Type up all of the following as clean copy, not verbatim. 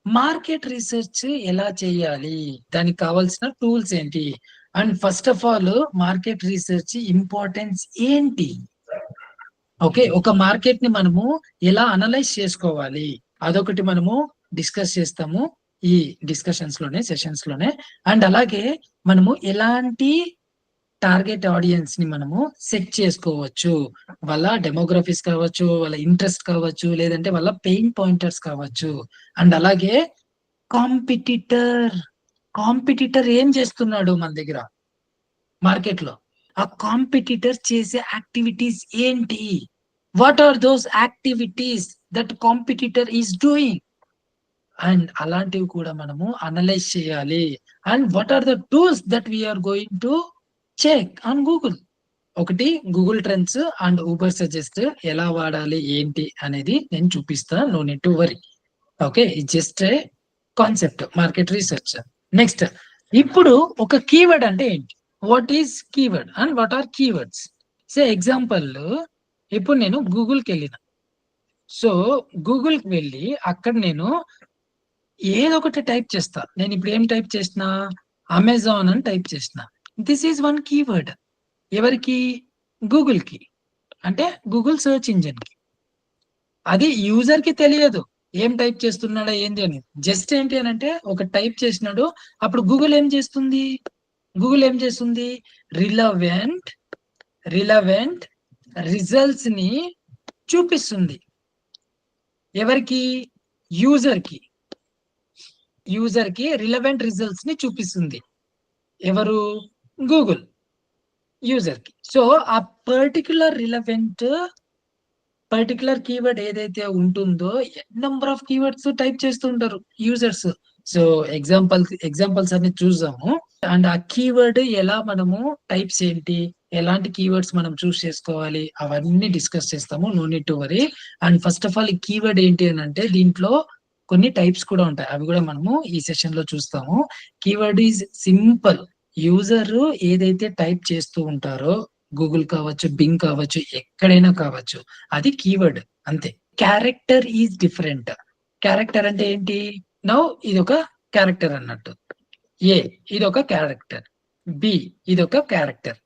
Market research ఎలా చేయాలి, దానికి కావాల్సిన టూల్స్ ఏంటి, and first of all market research importance ఏంటి, ఓకే, ఒక మార్కెట్ ని మనము ఎలా అనలైజ్ చేసుకోవాలి, అదొకటి మనము డిస్కస్ చేస్తాము ఈ డిస్కషన్స్ లోనే, సెషన్స్ లోనే. అండ్ అలాగే మనము ఎలాంటి టార్గెట్ ఆడియన్స్ ని మనము సెట్ చేసుకోవచ్చు, వాళ్ళ డెమోగ్రఫీస్ కావచ్చు, వాళ్ళ ఇంట్రెస్ట్ కావచ్చు, లేదంటే వాళ్ళ పెయిన్ పాయింటర్స్ కావచ్చు. అండ్ అలాగే కాంపిటీటర్, కాంపిటీటర్ ఏం చేస్తున్నాడు మన దగ్గర మార్కెట్ లో, ఆ కాంపిటీటర్ చేసే యాక్టివిటీస్ ఏంటి, what are those activities that competitor is doing, and అలాంటివి కూడా మనము అనలైజ్ చేయాలి. And what are the tools that we are going to check on Google. ఒకటి Google trends and Uber suggest ఎలా వాడాలి ఏంటి అనేది నేను చూపిస్తా, no need to worry. Okay, just a concept market research. Next, ఇప్పుడు ఒక కీవర్డ్ అంటే ఏంటి, what is keyword and what are keywords. Say example, ఇప్పుడు నేను గూగుల్కి వెళ్ళిన, సో గూగుల్కి వెళ్ళి అక్కడ నేను ఏదో ఒకటి టైప్ చేస్తా. నేను ఇప్పుడు ఏం టైప్ చేసిన, అమెజాన్ అని టైప్ చేసిన. This is one keyword. ఎవరికి, గూగుల్ కి, అంటే గూగుల్ సెర్చ్ ఇంజిన్ కి. అది యూజర్ కి తెలియదు ఏం టైప్ చేస్తున్నాడా ఏంటి అని, జస్ట్ ఏంటి అని అంటే ఒక టైప్ చేసినాడు, అప్పుడు గూగుల్ ఏం చేస్తుంది, గూగుల్ ఏం చేస్తుంది, రిలవెంట్ రిలవెంట్ రిజల్ట్స్ ని చూపిస్తుంది. ఎవరికి, యూజర్ కి, యూజర్ కి రిలవెంట్ రిజల్ట్స్ ని చూపిస్తుంది. ఎవరు, గూగుల్, యూజర్ కి. సో ఆ పర్టికులర్ కీవర్డ్ ఏదైతే ఉంటుందో, నెంబర్ ఆఫ్ కీవర్డ్స్ టైప్ చేస్తుంటారు యూజర్స్. సో ఎగ్జాంపుల్స్ అన్ని చూసాము. అండ్ ఆ కీవర్డ్ ఎలా మనము టైప్స్ ఏంటి, ఎలాంటి కీవర్డ్స్ మనం చూస్ చేసుకోవాలి, అవన్నీ డిస్కస్ చేస్తాము, no need to worry. And first of all ఈ కీవర్డ్ ఏంటి అని అంటే దీంట్లో కొన్ని టైప్స్ కూడా ఉంటాయి, అవి కూడా మనము ఈ సెషన్ లో చూస్తాము. కీవర్డ్ ఈజ్ సింపుల్, యూజర్ ఏదైతే టైప్ చేస్తూ ఉంటారో, గూగుల్ కావచ్చు, బింగ్ కావచ్చు, ఎక్కడైనా కావచ్చు, అది కీవర్డ్, అంతే. Character is different. క్యారెక్టర్ అంటే ఏంటి, నౌ ఇది ఒక క్యారెక్టర్ అన్నట్టు, ఏ ఇది ఒక క్యారెక్టర్, బి ఇది ఒక క్యారెక్టర్,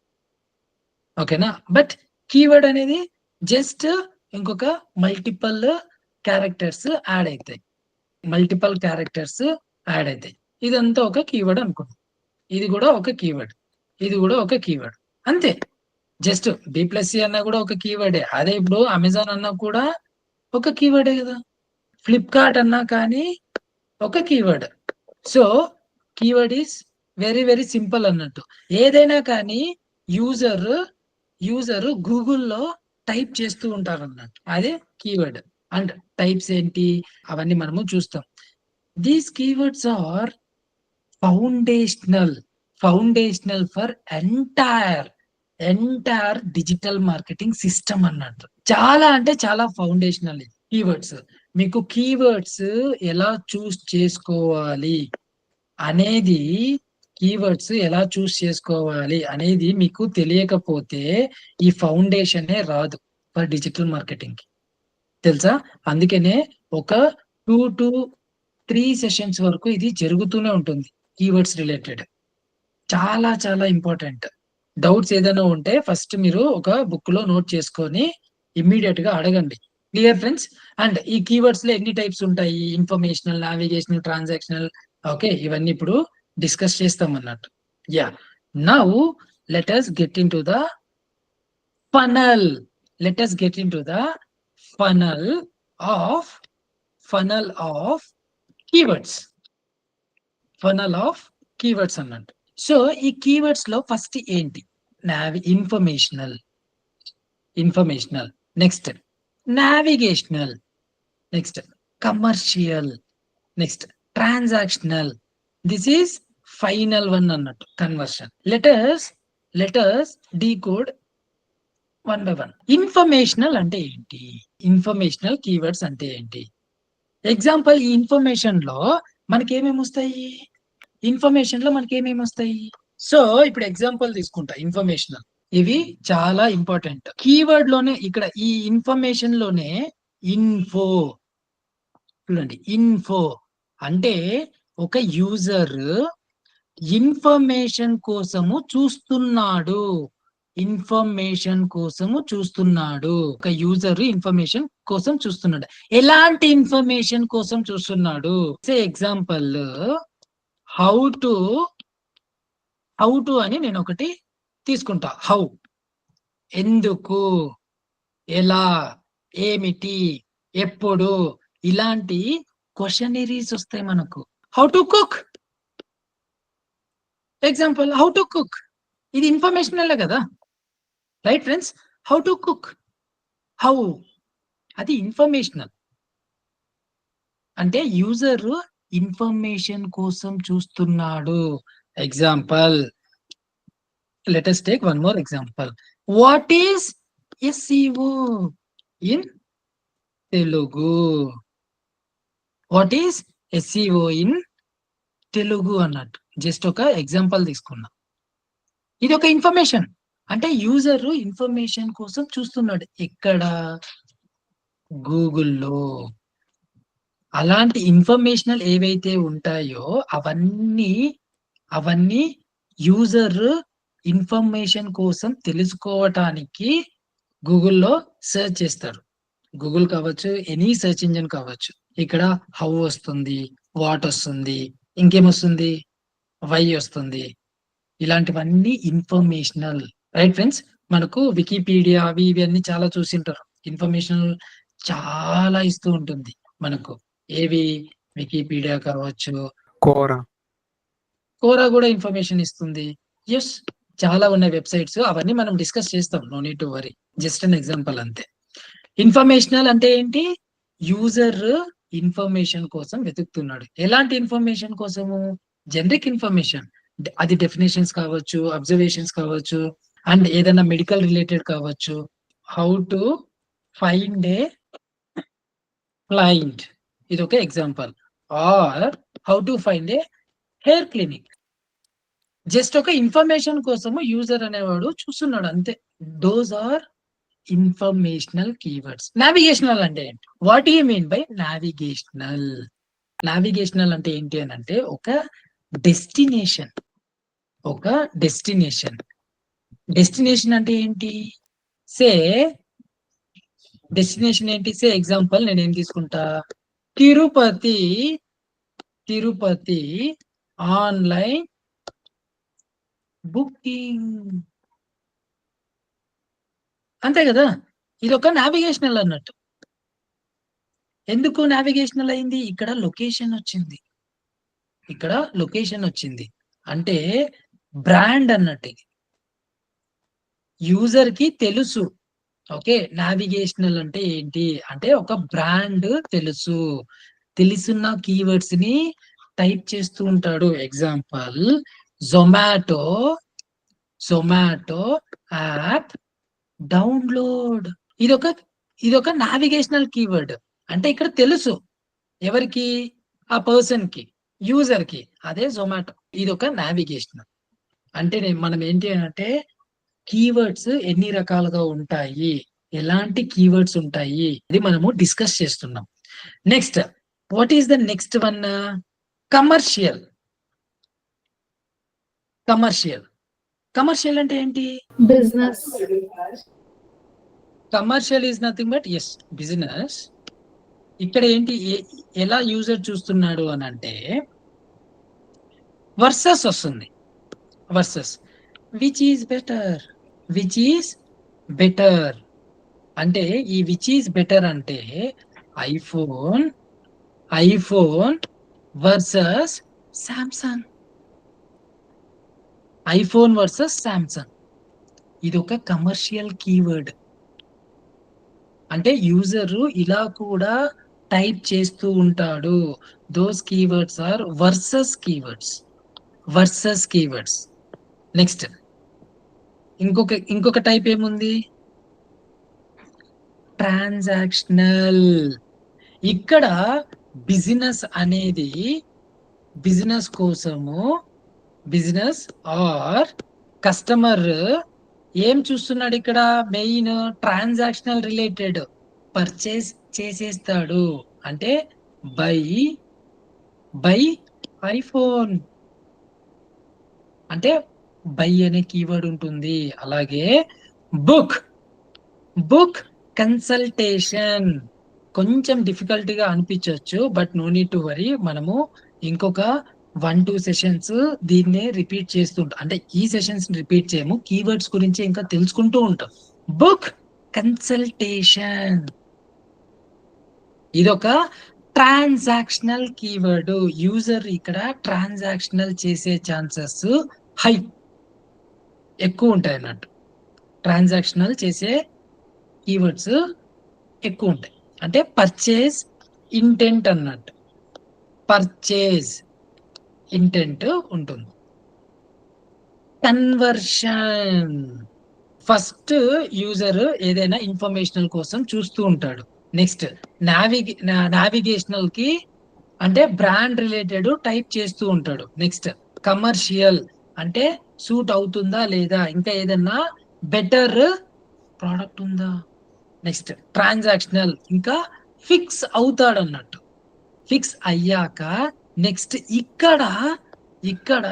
ఓకేనా. బట్ కీవర్డ్ అనేది జస్ట్ ఇంకొక మల్టిపల్ క్యారెక్టర్స్ యాడ్ అవుతాయి, మల్టిపల్ క్యారెక్టర్స్ యాడ్ అవుతాయి. ఇదంతా ఒక కీవర్డ్ అనుకున్నాం. ఇది కూడా ఒక కీవర్డ్, ఇది కూడా ఒక కీవర్డ్, అంతే. జస్ట్ బి ప్లస్ సి అన్నా కూడా ఒక కీవర్డే. అదే ఇప్పుడు అమెజాన్ అన్నా కూడా ఒక కీవర్డే కదా, ఫ్లిప్కార్ట్ అన్నా కానీ ఒక keyword. So keyword is very very simple అన్నట్టు. ఏదైనా కానీ యూజర్ గూగుల్లో టైప్ చేస్తూ ఉంటారు అన్నట్టు, అదే కీవర్డ్. అండ్ టైప్స్ ఏంటి అవన్నీ మనము చూస్తాం. These keywords are foundational foundational for entire digital marketing system అన్నట్టు. చాలా అంటే చాలా ఫౌండేషనల్ కీవర్డ్స్. మీకు కీవర్డ్స్ ఎలా చూస్ చేసుకోవాలి అనేది, కీవర్డ్స్ ఎలా చూస్ చేసుకోవాలి అనేది మీకు తెలియకపోతే ఈ ఫౌండేషనే రాదు ఫర్ డిజిటల్ మార్కెటింగ్ కి, తెలుసా. అందుకనే ఒక 2 to 3 సెషన్స్ వరకు ఇది జరుగుతూనే ఉంటుంది, కీవర్డ్స్ రిలేటెడ్. చాలా చాలా ఇంపార్టెంట్. డౌట్స్ ఏదైనా ఉంటే ఫస్ట్ మీరు ఒక బుక్ లో నోట్ చేసుకొని ఇమ్మీడియట్ గా అడగండి. Clear friends. అండ్ ఈ కీవర్డ్స్ లో ఎన్ని టైప్స్ ఉంటాయి, ఇన్ఫర్మేషనల్, నావిగేషనల్, ట్రాన్సాక్షనల్, ఓకే, ఇవన్నీ ఇప్పుడు డిస్కస్ చేస్తాం అన్నట్టు. Yeah, now let us get in to the funnel. Let us get into the funnel of keywords. Funnel of keywords అన్నట్టు. సో ఈ కీవర్డ్స్ లో ఫస్ట్ ఏంటి, informational, next navigational, next commercial, next transactional. This is final one అన్నట్టు, conversion. Letters decode one by one. Informational అంటే ఏంటి, informational keywords అంటే ఏంటి. Example, ఈ ఇన్ఫర్మేషన్ లో మనకి ఏమేమి వస్తాయి, సో ఇప్పుడు ఎగ్జాంపుల్ తీసుకుంటా, ఇన్ఫర్మేషనల్, ఇవి చాలా ఇంపార్టెంట్. కీవర్డ్ లోనే ఇక్కడ ఈ ఇన్ఫర్మేషన్ లోనే ఇన్ఫో, చూడండి, ఇన్ఫో, అంటే ఒక యూజర్ ఇన్ఫర్మేషన్ కోసము చూస్తున్నాడు. ఇన్ఫర్మేషన్ కోసము చూస్తున్నాడు. ఒక యూజర్ ఇన్ఫర్మేషన్ కోసం చూస్తున్నాడు. ఎలాంటి ఇన్ఫర్మేషన్ కోసం చూస్తున్నాడు? ఎగ్జాంపుల్ హౌ టు అని నేను ఒకటి తీసుకుంటా. హౌ, ఎందుకు, ఎలా, ఏమిటి, ఎప్పుడు, ఇలాంటి క్వశ్చనరీస్ వస్తాయి మనకు. How to cook, example how to cook, ఇది ఇన్ఫర్మేషనల్ కదా, right friends? How to cook, how, అది ఇన్ఫర్మేషనల్. అంటే యూజర్ ఇన్ఫర్మేషన్ కోసం చూస్తున్నాడు. Example, let us take one more example. What is SEO in Telugu? What is SEO in Telugu అన్నట్టు just ఒక example తీసుకున్నా. ఇది ఒక ఇన్ఫర్మేషన్. అంటే యూజర్ ఇన్ఫర్మేషన్ కోసం చూస్తున్నాడు. ఎక్కడ? గూగుల్లో. అలాంటి ఇన్ఫర్మేషనల్ ఏవైతే ఉంటాయో అవన్నీ యూజర్ ఇన్ఫర్మేషన్ కోసం తెలుసుకోవటానికి గూగుల్లో సెర్చ్ చేస్తారు. గూగుల్ కావచ్చు, ఎనీ సెర్చ్ ఇంజిన్ కావచ్చు. ఇక్కడ హౌ వస్తుంది, వాట్ వస్తుంది, ఇంకేమొస్తుంది, వై వస్తుంది. ఇలాంటివన్నీ ఇన్ఫర్మేషనల్, రైట్ ఫ్రెండ్స్? మనకు వికీపీడియా అవి ఇవన్నీ చాలా చూసింటారు. ఇన్ఫర్మేషన్ చాలా ఇస్తూ ఉంటుంది మనకు. ఏవి? వికీపీడియా కావచ్చు, కోరా కూడా ఇన్ఫర్మేషన్ ఇస్తుంది. ఎస్, చాలా ఉన్నాయి వెబ్సైట్స్. అవన్నీ మనం డిస్కస్ చేస్తాం. No need to worry. Just an example అంతే. ఇన్ఫర్మేషనల్ అంటే ఏంటి? యూజర్ ఇన్ఫర్మేషన్ కోసం వెతుకుతున్నాడు. ఎలాంటి ఇన్ఫర్మేషన్ కోసము? Generic information. అది డెఫినేషన్స్ కావచ్చు, అబ్జర్వేషన్స్ కావచ్చు, అండ్ ఏదైనా మెడికల్ రిలేటెడ్ కావచ్చు. How to find a client, ఇది ఒక example. Or how to find a hair clinic. జస్ట్ ఒక ఇన్ఫర్మేషన్ కోసము యూజర్ అనేవాడు చూస్తున్నాడు అంతే. Those are informational keywords. Navigational అంటే ఏంటి? What you mean by navigational? Navigational అంటే ఏంటి అని అంటే ఒక డెస్టినేషన్. డెస్టినేషన్ అంటే ఏంటి? సే డెస్టినేషన్ ఏంటి? సే ఎగ్జాంపుల్ నేను ఏం తీసుకుంటా? తిరుపతి ఆన్లైన్ బుకింగ్, అంతే కదా. ఇది ఒక నావిగేషనల్ అన్నట్టు. ఎందుకు నావిగేషనల్ అయింది? ఇక్కడ లొకేషన్ వచ్చింది. అంటే బ్రాండ్ అన్నట్టు. యూజర్ కి తెలుసు. ఓకే, నావిగేషనల్ అంటే ఏంటి అంటే ఒక బ్రాండ్ తెలుసున్న కీవర్డ్స్ ని టైప్ చేస్తూ ఉంటాడు. Example Zomato app download. ఇదొక నావిగేషనల్ కీవర్డ్. అంటే ఇక్కడ తెలుసు ఎవరికి? ఆ పర్సన్ కి, యూజర్ కి. అదే జొమాటో. ఇదొక నావిగేషనల్. అంటే మనం ఏంటి అంటే కీవర్డ్స్ ఎన్ని రకాలుగా ఉంటాయి, ఎలాంటి కీవర్డ్స్ ఉంటాయి, అది మనము డిస్కస్ చేస్తున్నాం. Next, what is the next one? Commercial అంటే ఏంటి? Business. Commercial is nothing but yes, business. ఇక్కడ ఏంటి? ఎలా యూజర్ చూస్తున్నాడు అని అంటే వర్సెస్ వస్తుంది. వర్సెస్ విచ్ ఈజ్ బెటర్ అంటే ఈ విచ్ ఈజ్ బెటర్ అంటే ఐఫోన్ వర్సెస్ సామ్సంగ్. ఇది ఒక కమర్షియల్ కీవర్డ్. అంటే యూజర్ ఇలా కూడా టైప్ చేస్తూ ఉంటాడు. Those keywords are versus keywords. Next, ఇంకొక టైప్ ఏముంది? ట్రాన్సాక్షనల్. ఇక్కడ బిజినెస్ అనేది బిజినెస్ కోసము ఆర్ కస్టమర్ ఏం చూస్తున్నాడు? ఇక్కడ మెయిన్ ట్రాన్సాక్షనల్ రిలేటెడ్ పర్చేస్ చేసేస్తాడు. అంటే బై బై ఐఫోన్ అంటే బై అనే కీవర్డ్ ఉంటుంది. అలాగే బుక్ బుక్ కన్సల్టేషన్ కొంచెం డిఫికల్టీగా అనిపించవచ్చు, but no need to worry. మనము ఇంకొక 1-2 సెషన్స్ దీన్నే రిపీట్ చేస్తుంటాం. అంటే ఈ సెషన్స్ రిపీట్ చేయము, కీవర్డ్స్ గురించి ఇంకా తెలుసుకుంటూ ఉంటాం. బుక్ కన్సల్టేషన్ ఇదొక ట్రాన్సాక్షనల్ కీవర్డ్. యూజర్ ఇక్కడ ట్రాన్సాక్షనల్ చేసే ఛాన్సెస్ హై ఎక్కువ ఉంటాయి అన్నట్టు. ట్రాన్సాక్షనల్ చేసే కీవర్డ్స్ ఎక్కువ ఉంటాయి. అంటే పర్చేజ్ ఇంటెంట్ అన్నట్టు. పర్చేజ్ ఇంటెంట్ ఉంటుంది. కన్వర్షన్ ఫస్ట్ యూజర్ ఏదైనా ఇన్ఫర్మేషనల్ కోసం చూస్తూ ఉంటాడు. నెక్స్ట్ నావిగేషనల్ కి అంటే బ్రాండ్ రిలేటెడ్ టైప్ చేస్తూ ఉంటాడు. నెక్స్ట్ కమర్షియల్ అంటే సూట్ అవుతుందా లేదా, ఇంకా ఏదన్నా బెటర్ ప్రోడక్ట్ ఉందా. నెక్స్ట్ ట్రాన్సాక్షనల్ ఇంకా ఫిక్స్ అవుతాడు అన్నట్టు. ఫిక్స్ అయ్యాక నెక్స్ట్ ఇక్కడ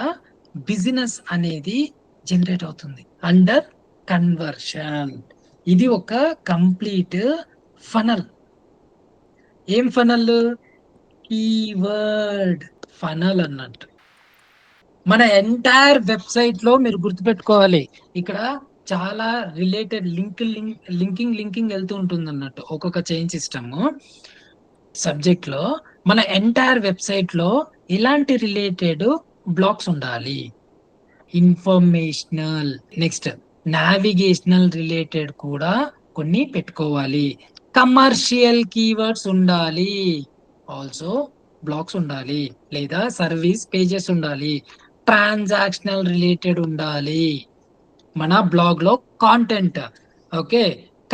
బిజినెస్ అనేది జనరేట్ అవుతుంది అండర్ కన్వర్షన్. ఇది ఒక కంప్లీట్ ఫనల్. ఏం ఫనల్? కీవర్డ్ ఫనల్ అన్నట్టు. మన ఎంటైర్ వెబ్సైట్ లో మీరు గుర్తుపెట్టుకోవాలి, ఇక్కడ చాలా రిలేటెడ్ లింకింగ్ వెళ్తూ ఉంటుంది అన్నట్టు. ఒక్కొక్క చైన్ సిస్టమ్ సబ్జెక్ట్ లో మన ఎంటైర్ వెబ్సైట్ లో ఇలాంటి రిలేటెడ్ బ్లాక్స్ ఉండాలి. ఇన్ఫర్మేషనల్ నెక్స్ట్ నావిగేషనల్ రిలేటెడ్ కూడా కొన్ని పెట్టుకోవాలి. కమర్షియల్ కీవర్డ్స్ ఉండాలి. ఆల్సో బ్లాక్స్ ఉండాలి, లేదా సర్వీస్ పేజెస్ ఉండాలి. ట్రాన్సాక్షనల్ రిలేటెడ్ ఉండాలి మన బ్లాగ్ లో కాంటెంట్. ఓకే,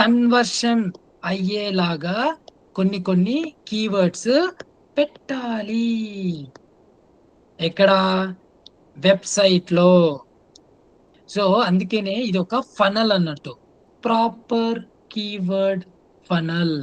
కన్వర్షన్ అయ్యేలాగా కొన్ని కీవర్డ్స్ పెట్టాలి. ఎక్కడ? వెబ్సైట్ లో. సో అందుకనే ఇది ఒక ఫనల్ అన్నట్టు. Proper keyword funnel.